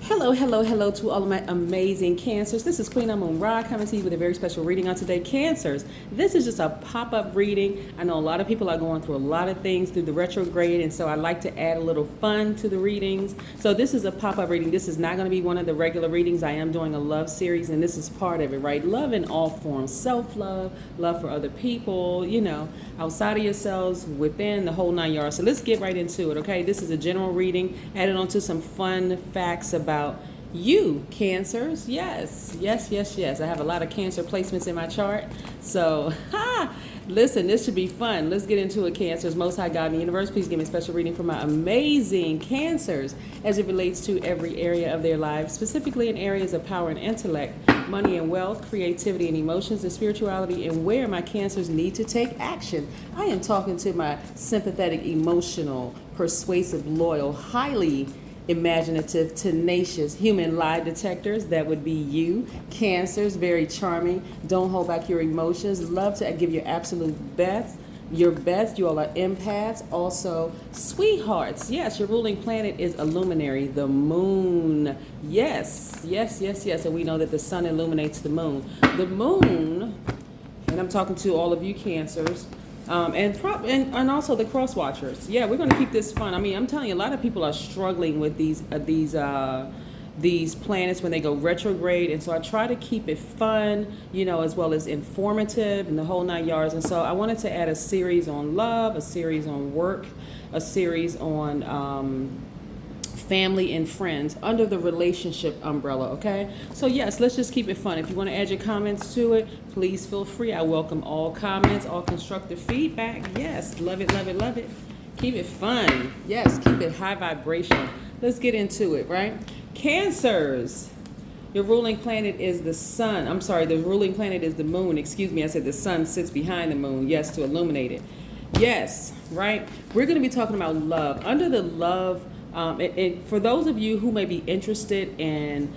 Hello, hello, hello to all of my amazing Cancers. This is Queen Amun Ra coming to you with a very special reading on today. Cancers, this is just a pop-up reading. I know a lot of people are going through a lot of things through the retrograde, and so I like to add a little fun to the readings. So this is a pop-up reading. This is not going to be one of the regular readings. I am doing a love series, and this is part of it, right? Love in all forms. Self-love, love for other people, outside of yourselves, within, the whole 9 yards. So let's get right into it, okay? This is a general reading, added on to some fun facts about you, Cancers. Yes. I have a lot of Cancer placements in my chart. So, listen, this should be fun. Let's get into it, Cancers. Most High God in the universe, please give me a special reading for my amazing Cancers as it relates to every area of their lives, specifically in areas of power and intellect, money and wealth, creativity and emotions, and spirituality, and where my Cancers need to take action. I am talking to my sympathetic, emotional, persuasive, loyal, highly imaginative, tenacious, human lie detectors. That would be you, Cancers. Very charming. Don't hold back your emotions. Love to give your absolute best. Your best. You all are empaths. Also, sweethearts. Yes, your ruling planet is a luminary, the moon. Yes. And we know that the sun illuminates the moon. The moon, and I'm talking to all of you Cancers, and also the cross watchers. Yeah, we're going to keep this fun. I mean, I'm telling you, a lot of people are struggling with these planets when they go retrograde, and so I try to keep it fun, as well as informative and the whole 9 yards. And so I wanted to add a series on love, a series on work, a series on family and friends under the relationship umbrella, okay? So yes, let's just keep it fun. If you want to add your comments to it, please feel free. I welcome all comments, all constructive feedback. Yes, love it. Keep it fun. Yes, keep it high vibration. Let's get into it, right? Cancers, your ruling planet is the sun. I'm sorry, the ruling planet is the moon. Excuse me, I said the sun sits behind the moon. Yes, to illuminate it. Yes, right? We're going to be talking about love. Under the love, and for those of you who may be interested in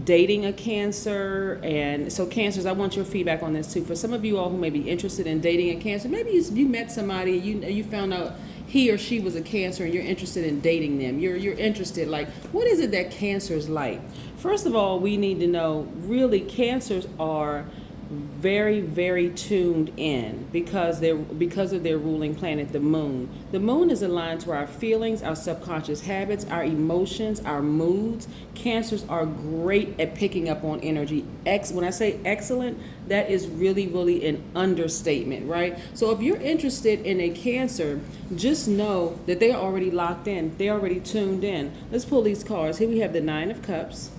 dating a Cancer, and so Cancers, I want your feedback on this too. For some of you all who may be interested in dating a Cancer, maybe you met somebody, you found out he or she was a Cancer and you're interested in dating them. You're interested, like, what is it that Cancers like? First of all, we need to know, really, Cancers are very, very tuned in because of their ruling planet, the moon. The moon is aligned to our feelings, our subconscious habits, our emotions, our moods. Cancers are great at picking up on energy. When I say excellent, that is really, really an understatement, right? So if you're interested in a Cancer, just know that they're already locked in. They're already tuned in. Let's pull these cards. Here we have the Nine of Cups.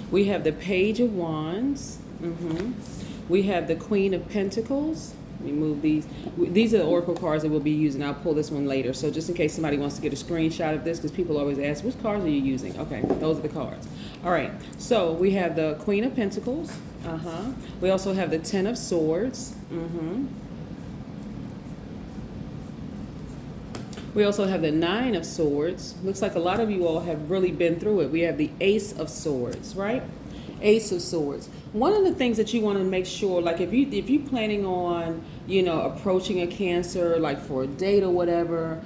We have the Page of Wands. We have the Queen of Pentacles. Let me move these. These are the oracle cards that we'll be using. I'll pull this one later. So just in case somebody wants to get a screenshot of this, because people always ask, which cards are you using? Okay, those are the cards. All right, so we have the Queen of Pentacles. We also have the Ten of Swords. We also have the Nine of Swords. Looks like a lot of you all have really been through it. We have the Ace of Swords, right? Ace of Swords. One of the things that you want to make sure, like if you're planning on, approaching a Cancer, like for a date or whatever,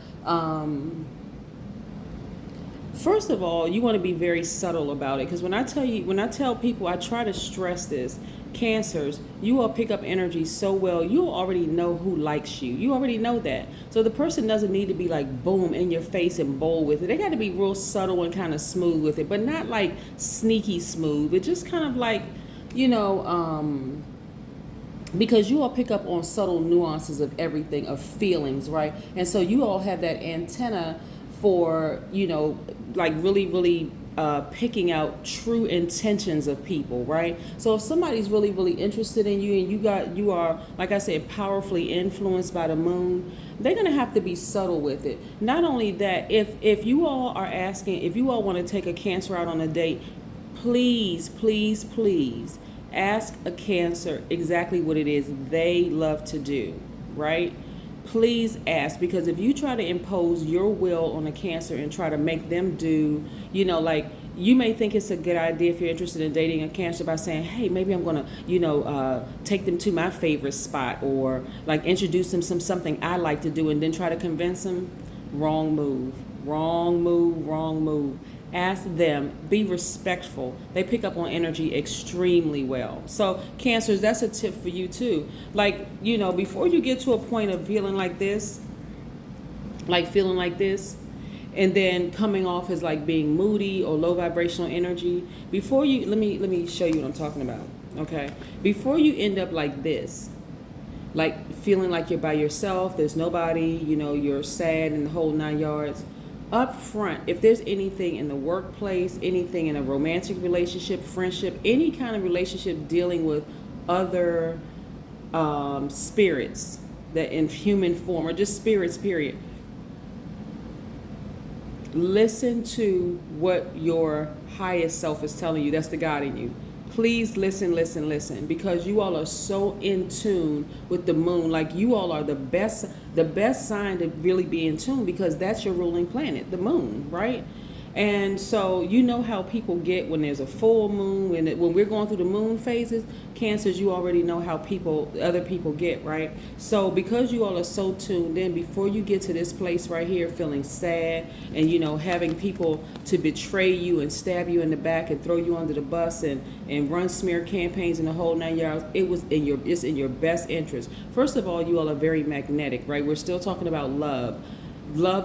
first of all, you want to be very subtle about it. Because when I tell people, I try to stress this. Cancers, you all pick up energy so well, you already know who likes you. You already know that. So the person doesn't need to be like boom in your face and bold with it. They got to be real subtle and kind of smooth with it, but not like sneaky smooth. It's just kind of like, because you all pick up on subtle nuances of everything, of feelings, right? And so you all have that antenna for, like really, really picking out true intentions of people, right? So if somebody's really, really interested in you and you are, like I said, powerfully influenced by the moon, they're gonna have to be subtle with it. Not only that, if you all are asking, if you all want to take a Cancer out on a date, please ask a Cancer exactly what it is they love to do, right? Please ask, because if you try to impose your will on a Cancer and try to make them do, like, you may think it's a good idea if you're interested in dating a Cancer by saying, hey, maybe I'm going to, take them to my favorite spot, or like introduce them to something I like to do, and then try to convince them. Wrong move. Ask them, be respectful. They pick up on energy extremely well. So Cancers, that's a tip for you too. Like, you know, before you get to a point of feeling like this, and then coming off as like being moody or low vibrational energy, before you, let me show you what I'm talking about. Okay. Before you end up like this, like feeling like you're by yourself, there's nobody, you know, you're sad and the whole 9 yards. Up front, if there's anything in the workplace, anything in a romantic relationship, friendship, any kind of relationship dealing with other spirits that in human form, or just spirits, period, listen to what your highest self is telling you. That's the God in you. Please listen, because you all are so in tune with the moon. Like, you all are the best sign to really be in tune, because that's your ruling planet, the moon, right? And so you know how people get when there's a full moon, when we're going through the moon phases. Cancers, you already know how other people get, right? So because you all are so tuned in, before you get to this place right here feeling sad and, you know, having people to betray you and stab you in the back and throw you under the bus and run smear campaigns in the whole 9 yards, it's in your best interest. First of all, you all are very magnetic, right? We're still talking about love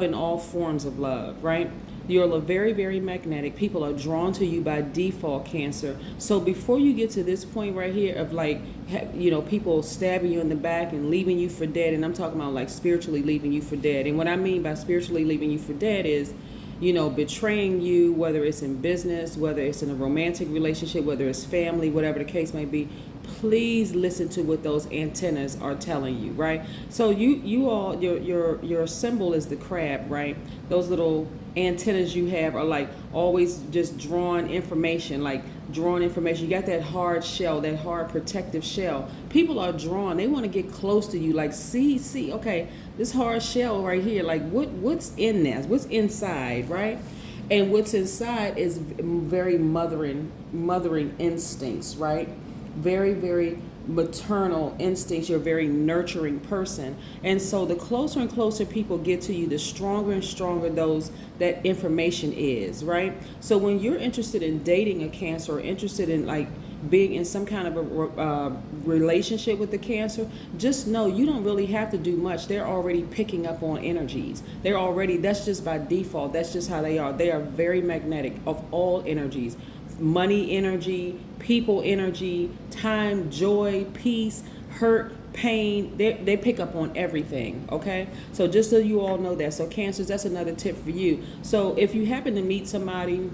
in all forms of love, right? You're very, very magnetic. People are drawn to you by default, Cancer. So before you get to this point right here of like, you know, people stabbing you in the back and leaving you for dead, and I'm talking about like spiritually leaving you for dead. And what I mean by spiritually leaving you for dead is, you know, betraying you, whether it's in business, whether it's in a romantic relationship, whether it's family, whatever the case may be. Please listen to what those antennas are telling you, right? So you all, your symbol is the crab, right? Those little antennas you have are like always just drawing information. You got that hard shell, that hard protective shell. People are drawn. They want to get close to you. Like, see, okay, this hard shell right here. Like, what's in this? What's inside, right? And what's inside is very mothering instincts, right? Very, very maternal instincts. You're a very nurturing person. And so the closer and closer people get to you, the stronger and stronger that information is, right? So when you're interested in dating a Cancer, or interested in like being in some kind of a relationship with the Cancer, just know you don't really have to do much. They're already picking up on energies. That's just by default. That's just how they are. They are very magnetic of all energies. Money energy, people energy, time, joy, peace, hurt, pain. They pick up on everything, okay? So just so you all know that. So Cancers, that's another tip for you. So if you happen to meet somebody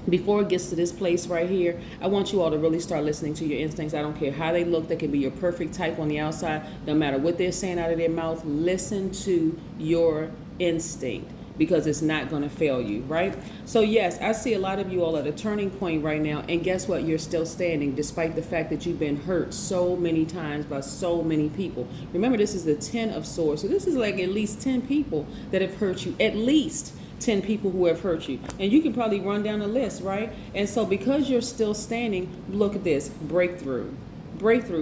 before it gets to this place right here, I want you all to really start listening to your instincts. I don't care how they look. They can be your perfect type on the outside. No matter what they're saying out of their mouth, listen to your instinct, because it's not going to fail you, right? So yes, I see a lot of you all at a turning point right now, and guess what? You're still standing despite the fact that you've been hurt so many times by so many people. Remember, this is the 10 of Swords, so this is like at least 10 people that have hurt you, at least 10 people who have hurt you, and you can probably run down the list, right? And so because you're still standing, look at this, breakthrough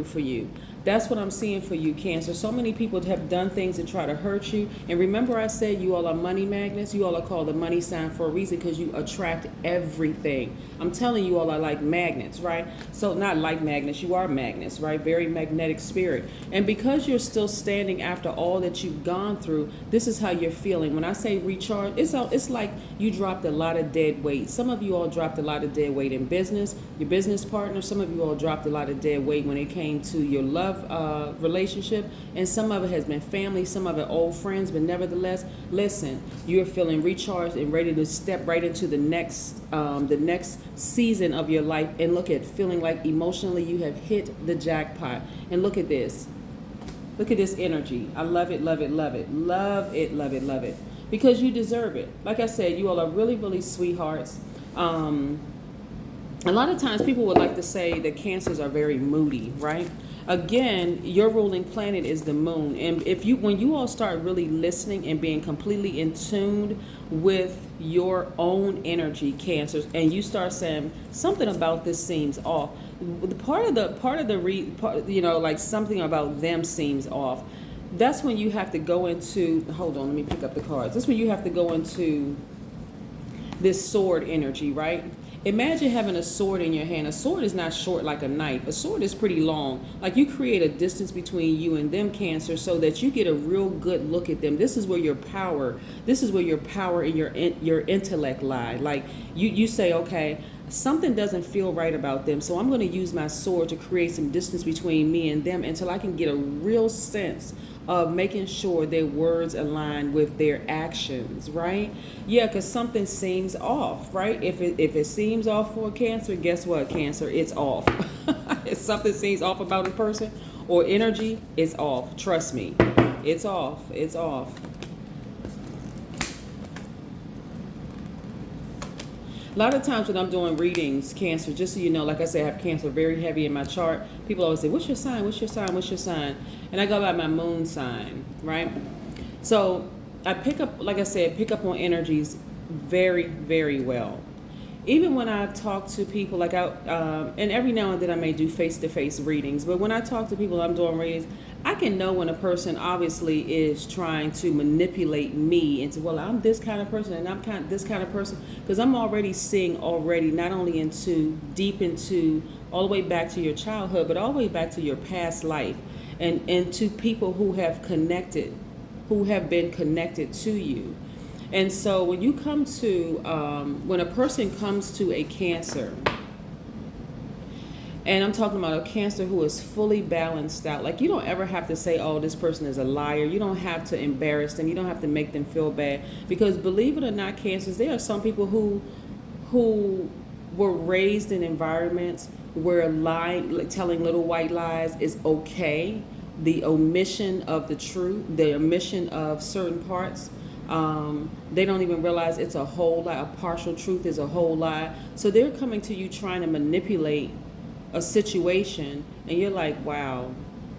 for you. That's what I'm seeing for you, Cancer. So many people have done things to try to hurt you. And remember I said you all are money magnets? You all are called the money sign for a reason, because you attract everything. I'm telling you all are like magnets, right? So not like magnets, you are magnets, right? Very magnetic spirit. And because you're still standing after all that you've gone through, this is how you're feeling. When I say recharge, it's like you dropped a lot of dead weight. Some of you all dropped a lot of dead weight in business, your business partner. Some of you all dropped a lot of dead weight when it came to your love relationship, and some of it has been family, some of it old friends, but nevertheless, listen, you're feeling recharged and ready to step right into the next season of your life. And look at feeling like emotionally you have hit the jackpot. And look at this energy. I love it, because you deserve it. Like I said, you all are really, really sweethearts. A lot of times people would like to say that Cancers are very moody, right? Again, your ruling planet is the moon. And when you all start really listening and being completely in tune with your own energy, Cancers, and you start saying something about this seems off, like something about them seems off, that's when you have to go into, hold on, let me pick up the cards. That's when you have to go into this sword energy, right? Imagine having a sword in your hand. A sword is not short like a knife. A sword is pretty long. Like, you create a distance between you and them, Cancer, so that you get a real good look at them. This is where your power, and your intellect lie. Like, you say, okay, something doesn't feel right about them, so I'm going to use my sword to create some distance between me and them until I can get a real sense of making sure their words align with their actions, right? Yeah, because something seems off, right? If it seems off for a Cancer, guess what, Cancer? It's off. If something seems off about a person or energy, it's off. Trust me, it's off. It's off. A lot of times when I'm doing readings, Cancer, just so you know, like I said, I have Cancer very heavy in my chart. People always say, what's your sign? What's your sign? What's your sign? And I go by my moon sign, right? So I pick up, like I said, pick up on energies very, very well. Even when I talk to people, like and every now and then I may do face-to-face readings, but when I talk to people, I'm doing readings, I can know when a person obviously is trying to manipulate me into, well, I'm this kind of person and I'm this kind of person, because I'm already seeing not only deep into all the way back to your childhood, but all the way back to your past life, and to people who have been connected to you. And so when you come to, when a person comes to a Cancer, and I'm talking about a Cancer who is fully balanced out, like, you don't ever have to say, oh, this person is a liar. You don't have to embarrass them. You don't have to make them feel bad. Because believe it or not, Cancers, there are some people who were raised in environments where telling little white lies is okay. The omission of the truth, the omission of certain parts, they don't even realize it's a whole lie. A partial truth is a whole lie. So they're coming to you trying to manipulate a situation, and you're like, wow,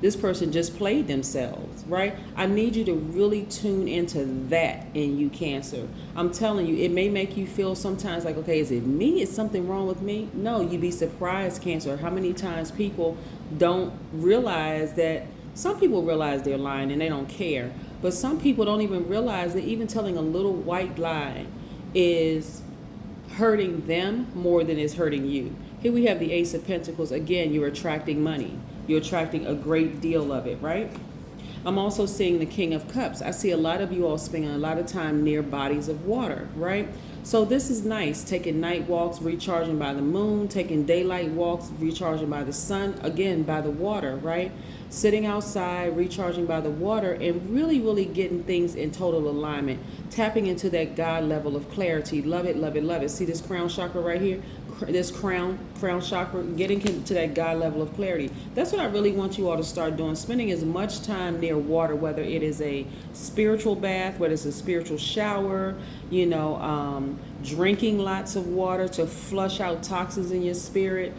this person just played themselves, right? I need you to really tune into that in you, Cancer. I'm telling you, it may make you feel sometimes like, okay, is it me? Is something wrong with me? No, you'd be surprised, Cancer, how many times people don't realize that. Some people realize they're lying and they don't care, but some people don't even realize that even telling a little white lie is hurting them more than it's hurting you. Here we have the Ace of Pentacles. Again, you're attracting money. You're attracting a great deal of it, right? I'm also seeing the King of Cups. I see a lot of you all spending a lot of time near bodies of water, right? So this is nice. Taking night walks, recharging by the moon, taking daylight walks, recharging by the sun, again, by the water, right? Sitting outside, recharging by the water, and really, really getting things in total alignment. Tapping into that God level of clarity. Love it, love it, love it. See this crown chakra right here? This crown chakra, getting to that God level of clarity. That's what I really want you all to start doing. Spending as much time near water, whether it is a spiritual bath, whether it's a spiritual shower, drinking lots of water to flush out toxins in your spirit,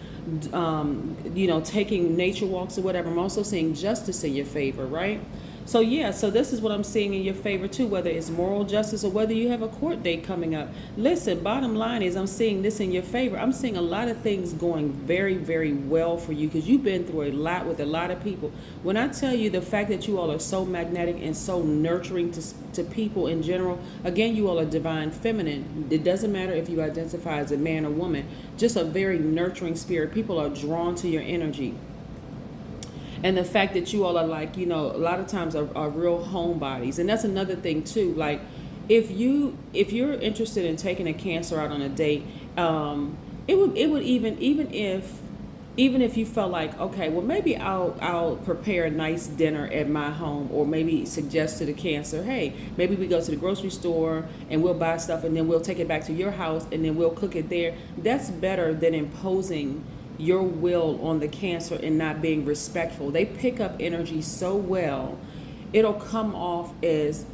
taking nature walks or whatever. I'm also seeing justice in your favor, right? So yeah, so this is what I'm seeing in your favor too, whether it's moral justice or whether you have a court date coming up. Listen, bottom line is I'm seeing this in your favor. I'm seeing a lot of things going very, very well for you because you've been through a lot with a lot of people. When I tell you the fact that you all are so magnetic and so nurturing to people in general, again, you all are divine feminine. It doesn't matter if you identify as a man or woman, just a very nurturing spirit. People are drawn to your energy. And the fact that you all are like, a lot of times are real homebodies. And that's another thing too. Like if you're interested in taking a Cancer out on a date, it would even if you felt like, okay, well maybe I'll prepare a nice dinner at my home, or maybe suggest to the Cancer, hey, maybe we go to the grocery store and we'll buy stuff and then we'll take it back to your house and then we'll cook it there. That's better than imposing your will on the Cancer and not being respectful. They pick up energy so well, it'll come off as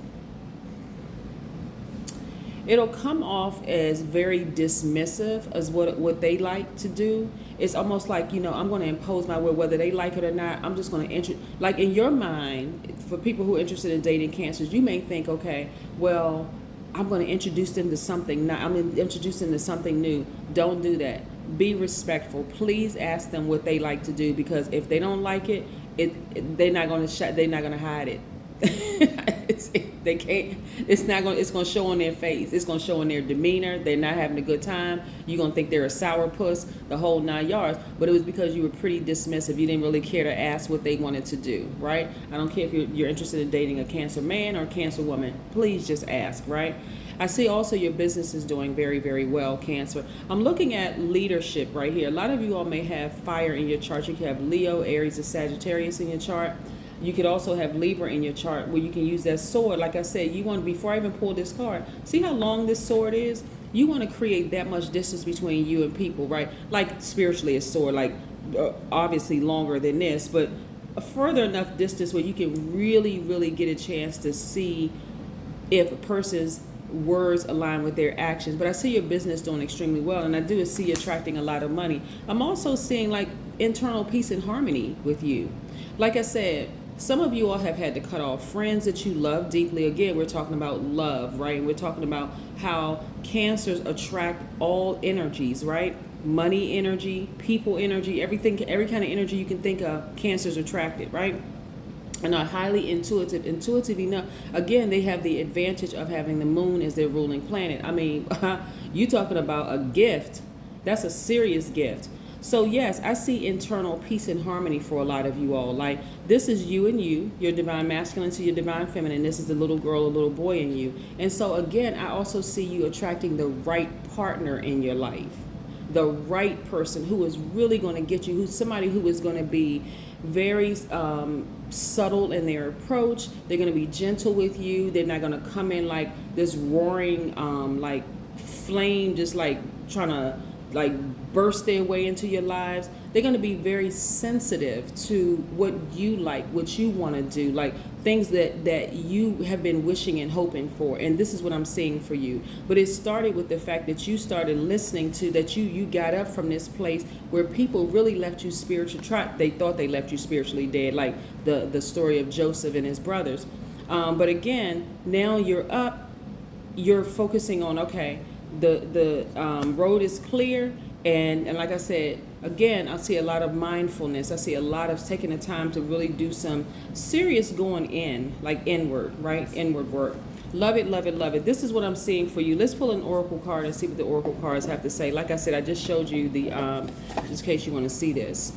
very dismissive as what they like to do. It's almost like, I'm going to impose my will, whether they like it or not. I'm just going to like in your mind, for people who are interested in dating Cancers, you may think, okay, well, I'm going to introduce them to something. I'm going to introduce them to something new. Don't do that. Be respectful. Please ask them what they like to do, because if they don't like it, they're not going to hide it. They can't. It's not going. It's going to show on their face. It's going to show on their demeanor. They're not having a good time. You're going to think they're a sourpuss, the whole 9 yards. But it was because you were pretty dismissive. You didn't really care to ask what they wanted to do, right? I don't care if you're interested in dating a Cancer man or a Cancer woman. Please just ask, right? I see also your business is doing very, very well, Cancer. I'm looking at leadership right here. A lot of you all may have fire in your chart. You can have Leo, Aries, and Sagittarius in your chart. You could also have Libra in your chart where you can use that sword. Like I said, you want to, before I even pull this card, see how long this sword is? You want to create that much distance between you and people, right? Like spiritually a sword, like obviously longer than this, but a further enough distance where you can really, really get a chance to see if a person's words align with their actions. But I see your business doing extremely well, and I do see you attracting a lot of money. I'm also seeing like internal peace and harmony with you. Like I said, some of you all have had to cut off friends that you love deeply. Again, we're talking about love, right? And we're talking about how Cancers attract all energies, right? Money energy, people energy, everything, every kind of energy you can think of, Cancers attracted, right? And are highly intuitive enough. Again, they have the advantage of having the moon as their ruling planet. I mean, you talking about a gift. That's a serious gift. So yes, I see internal peace and harmony for a lot of you all. Like this is you and you, your divine masculine to your divine feminine. This is the little girl or little boy in you. And so again, I also see you attracting the right partner in your life. The right person who is really going to get you, who's somebody who is going to be very subtle in their approach. They're going to be gentle with you. They're not going to come in like this roaring like flame, just like trying to like burst their way into your lives. They're going to be very sensitive to what you like, what you want to do, like things that you have been wishing and hoping for. And this is what I'm seeing for you. But it started with the fact that you started listening to that you got up from this place where people really left you spiritually. They thought they left you spiritually dead, like the story of Joseph and his brothers. But again, now you're up. You're focusing on, okay, the road is clear. And like I said, again, I see a lot of mindfulness. I see a lot of taking the time to really do some serious going in, like inward, right? Inward work. Love it, love it, love it. This is what I'm seeing for you. Let's pull an oracle card and see what the oracle cards have to say. Like I said, I just showed you the, just in case you want to see this.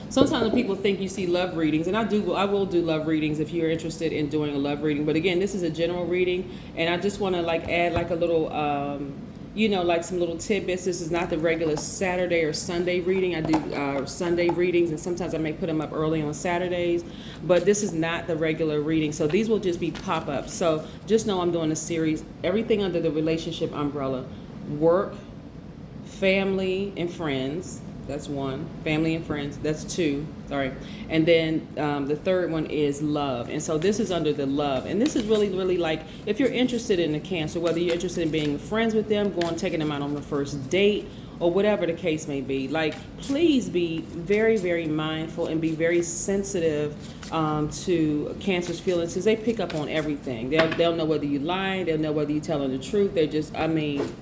Sometimes when people think you see love readings, and I will do love readings if you're interested in doing a love reading. But again, this is a general reading, and I just want to like add like a little, you know, like some little tidbits. This is not the regular Saturday or Sunday reading. I do Sunday readings, and sometimes I may put them up early on Saturdays, but this is not the regular reading. So these will just be pop-ups. So just know I'm doing a series, everything under the relationship umbrella: work, family, and friends. That's one. Family and friends. That's two. Sorry. And then the third one is love. And so this is under the love. And this is really, really like if you're interested in a Cancer, whether you're interested in being friends with them, taking them out on the first date, or whatever the case may be. Like, please be very, very mindful and be very sensitive to Cancer's feelings, because they pick up on everything. They'll know whether you're lying. They'll know whether you're telling the truth. They're just, I mean,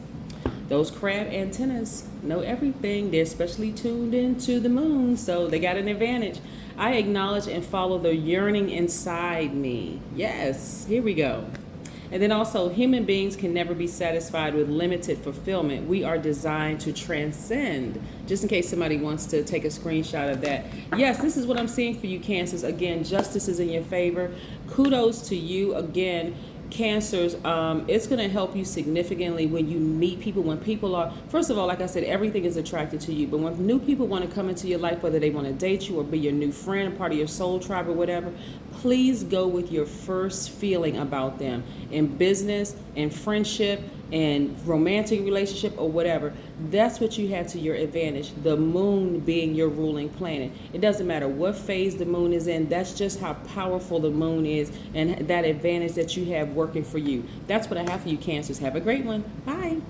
those crab antennas know everything. They're especially tuned into the moon, so they got an advantage. I acknowledge and follow the yearning inside me. Yes, here we go. And then also, human beings can never be satisfied with limited fulfillment. We are designed to transcend. Just in case somebody wants to take a screenshot of that. Yes, this is what I'm seeing for you, Cancers. Again, justice is in your favor. Kudos to you. Again, Cancers, it's going to help you significantly when you meet people. When people are, first of all, like I said, everything is attracted to you. But when new people want to come into your life, whether they want to date you or be your new friend, part of your soul tribe or whatever, please go with your first feeling about them. In business, in friendship, in romantic relationship, or whatever, that's what you have to your advantage. The moon being your ruling planet. It doesn't matter what phase the moon is in. That's just how powerful the moon is, and that advantage that you have working for you. That's what I have for you, Cancers. Have a great one. Bye.